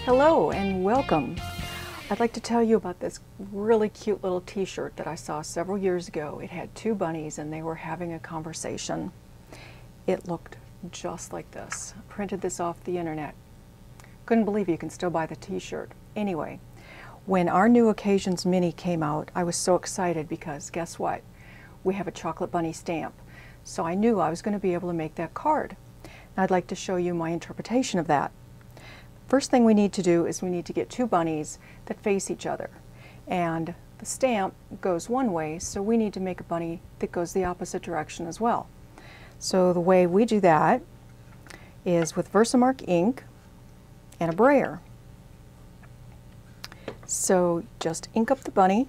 Hello and welcome. I'd like to tell you about this really cute little t-shirt that I saw several years ago. It had two bunnies and they were having a conversation. It looked just like this. I printed this off the internet. Couldn't believe you can still buy the t-shirt. Anyway, when our New Occasions Mini came out, I was so excited because guess what? We have a chocolate bunny stamp. So I knew I was going to be able to make that card. And I'd like to show you my interpretation of that. First thing we need to do is we need to get two bunnies that face each other. And the stamp goes one way, so we need to make a bunny that goes the opposite direction as well. So the way we do that is with Versamark ink and a brayer. So just ink up the bunny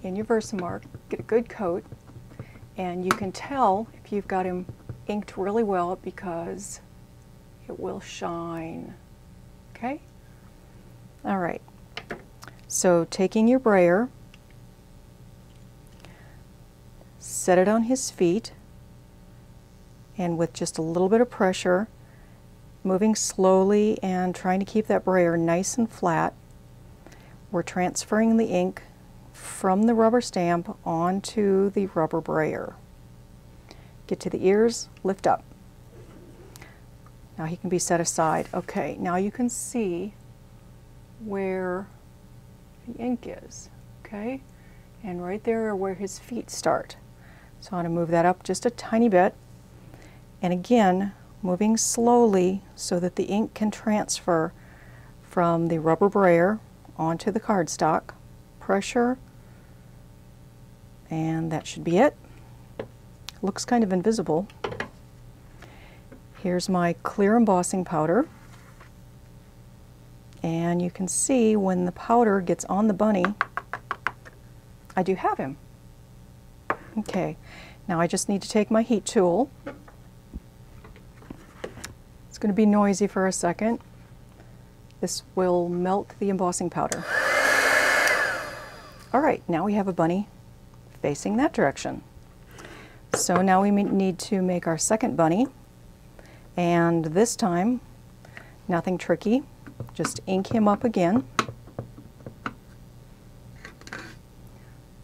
in your Versamark, get a good coat, and you can tell if you've got him inked really well because it will shine. Okay? All right. So taking your brayer, set it on his feet, and with just a little bit of pressure, moving slowly and trying to keep that brayer nice and flat, we're transferring the ink from the rubber stamp onto the rubber brayer. Get to the ears, lift up. Now he can be set aside. Okay, now you can see where the ink is, okay? And right there are where his feet start. So I want to move that up just a tiny bit. And again, moving slowly so that the ink can transfer from the rubber brayer onto the cardstock. Pressure, and that should be it. Looks kind of invisible. Here's my clear embossing powder, and you can see when the powder gets on the bunny, I do have him. Okay, now I just need to take my heat tool. It's going to be noisy for a second. This will melt the embossing powder. All right, now we have a bunny facing that direction. So now we need to make our second bunny. And this time, nothing tricky, just ink him up again.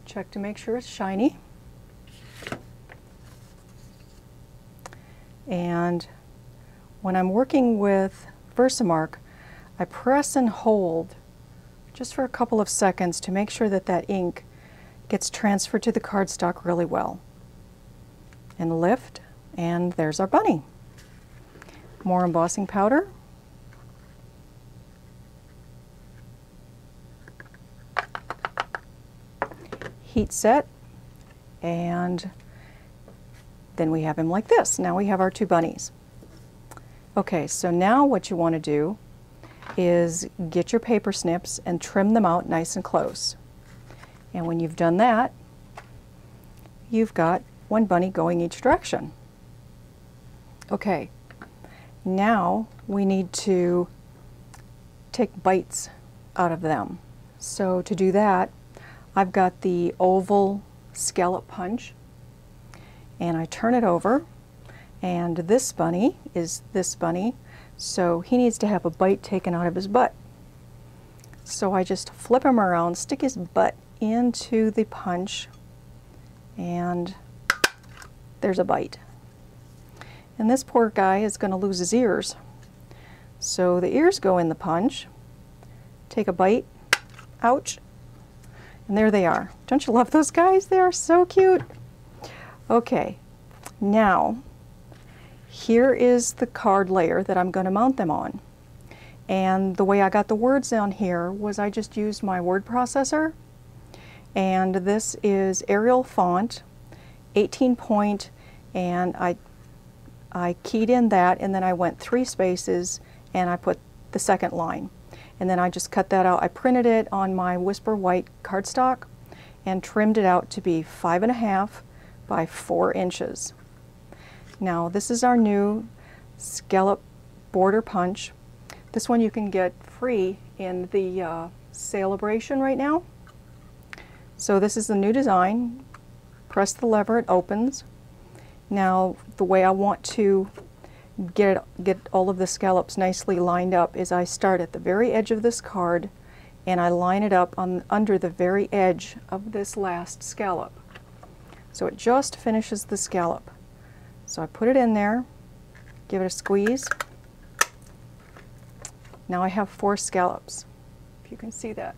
Check to make sure it's shiny. And when I'm working with Versamark, I press and hold just for a couple of seconds to make sure that that ink gets transferred to the cardstock really well. And lift, and there's our bunny. More embossing powder. Heat set, and then we have him like this. Now we have our two bunnies. Okay, so now what you want to do is get your paper snips and trim them out nice and close. And when you've done that, you've got one bunny going each direction. Okay. Now we need to take bites out of them. So to do that, I've got the oval scallop punch, and I turn it over, and this bunny is this bunny, so he needs to have a bite taken out of his butt. So I just flip him around, stick his butt into the punch, and there's a bite. And this poor guy is going to lose his ears. So the ears go in the punch, take a bite, ouch, and there they are. Don't you love those guys? They are so cute. Okay, now here is the card layer that I'm going to mount them on. And the way I got the words on here was I just used my word processor, and this is Arial font, 18 point, and I keyed in that, and then I went 3 spaces and I put the second line. And then I just cut that out. I printed it on my Whisper White cardstock and trimmed it out to be 5.5 by 4 inches. Now this is our new scallop border punch. This one you can get free in the Celebration right now. So this is the new design. Press the lever, it opens. Now the way I want to get all of the scallops nicely lined up is I start at the very edge of this card and I line it up under the very edge of this last scallop. So it just finishes the scallop. So I put it in there, give it a squeeze. Now I have 4 scallops, if you can see that.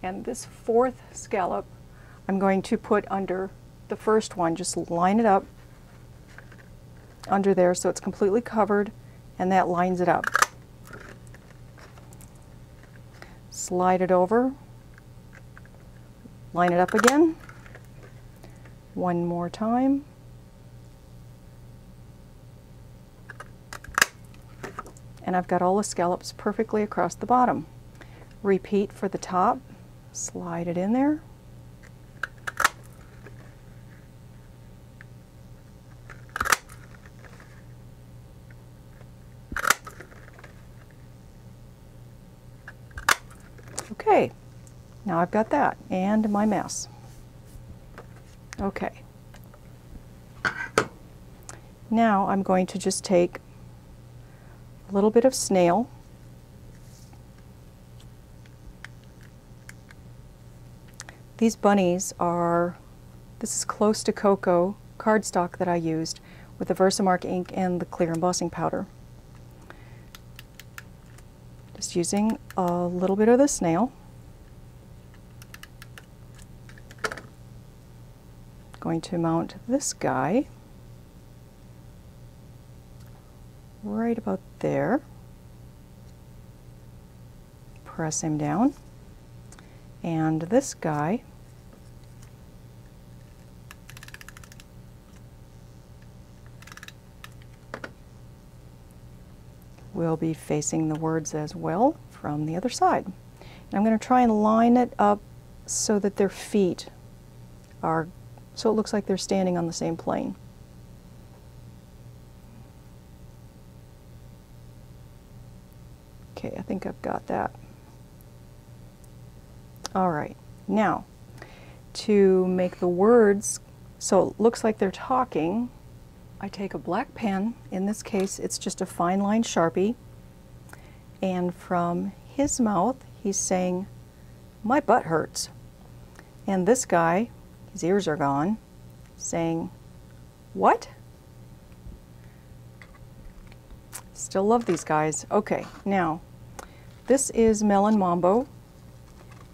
And this 4th scallop I'm going to put under the first one. Just line it up under there so it's completely covered, and that lines it up. Slide it over, line it up again, one more time, and I've got all the scallops perfectly across the bottom. Repeat for the top, slide it in there, okay, now I've got that and my mess. Okay, now I'm going to just take a little bit of snail, these bunnies are, this is Close to Cocoa cardstock that I used with the Versamark ink and the clear embossing powder. Just using a little bit of the snail. Going to mount this guy right about there. Press him down. And this guy will be facing the words as well from the other side. And I'm going to try and line it up so that their feet are, so it looks like they're standing on the same plane. Okay, I think I've got that. All right, now to make the words so it looks like they're talking, I take a black pen. In this case, it's just a fine line Sharpie, and from his mouth, he's saying, "My butt hurts." And this guy, his ears are gone, saying, "What?" Still love these guys. Okay, now, this is Melon Mambo,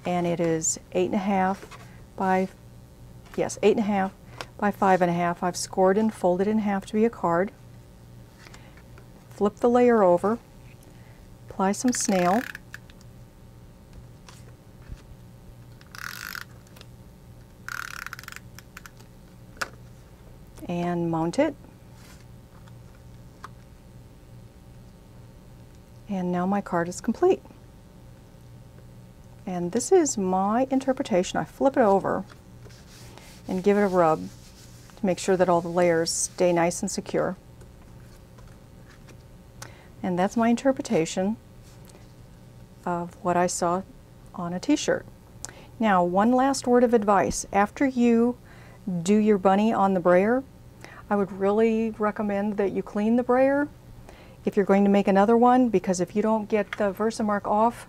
and it is 8.5 by, yes, 8.5 by 5.5. I've scored and folded in half to be a card. Flip the layer over, apply some snail, and mount it. And now my card is complete. And this is my interpretation. I flip it over and give it a rub to make sure that all the layers stay nice and secure. And that's my interpretation of what I saw on a t-shirt. Now, one last word of advice. After you do your bunny on the brayer, I would really recommend that you clean the brayer if you're going to make another one, because if you don't get the Versamark off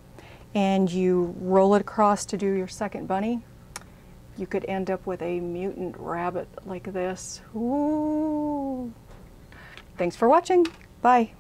and you roll it across to do your second bunny, you could end up with a mutant rabbit like this. Ooh. Thanks for watching. Bye.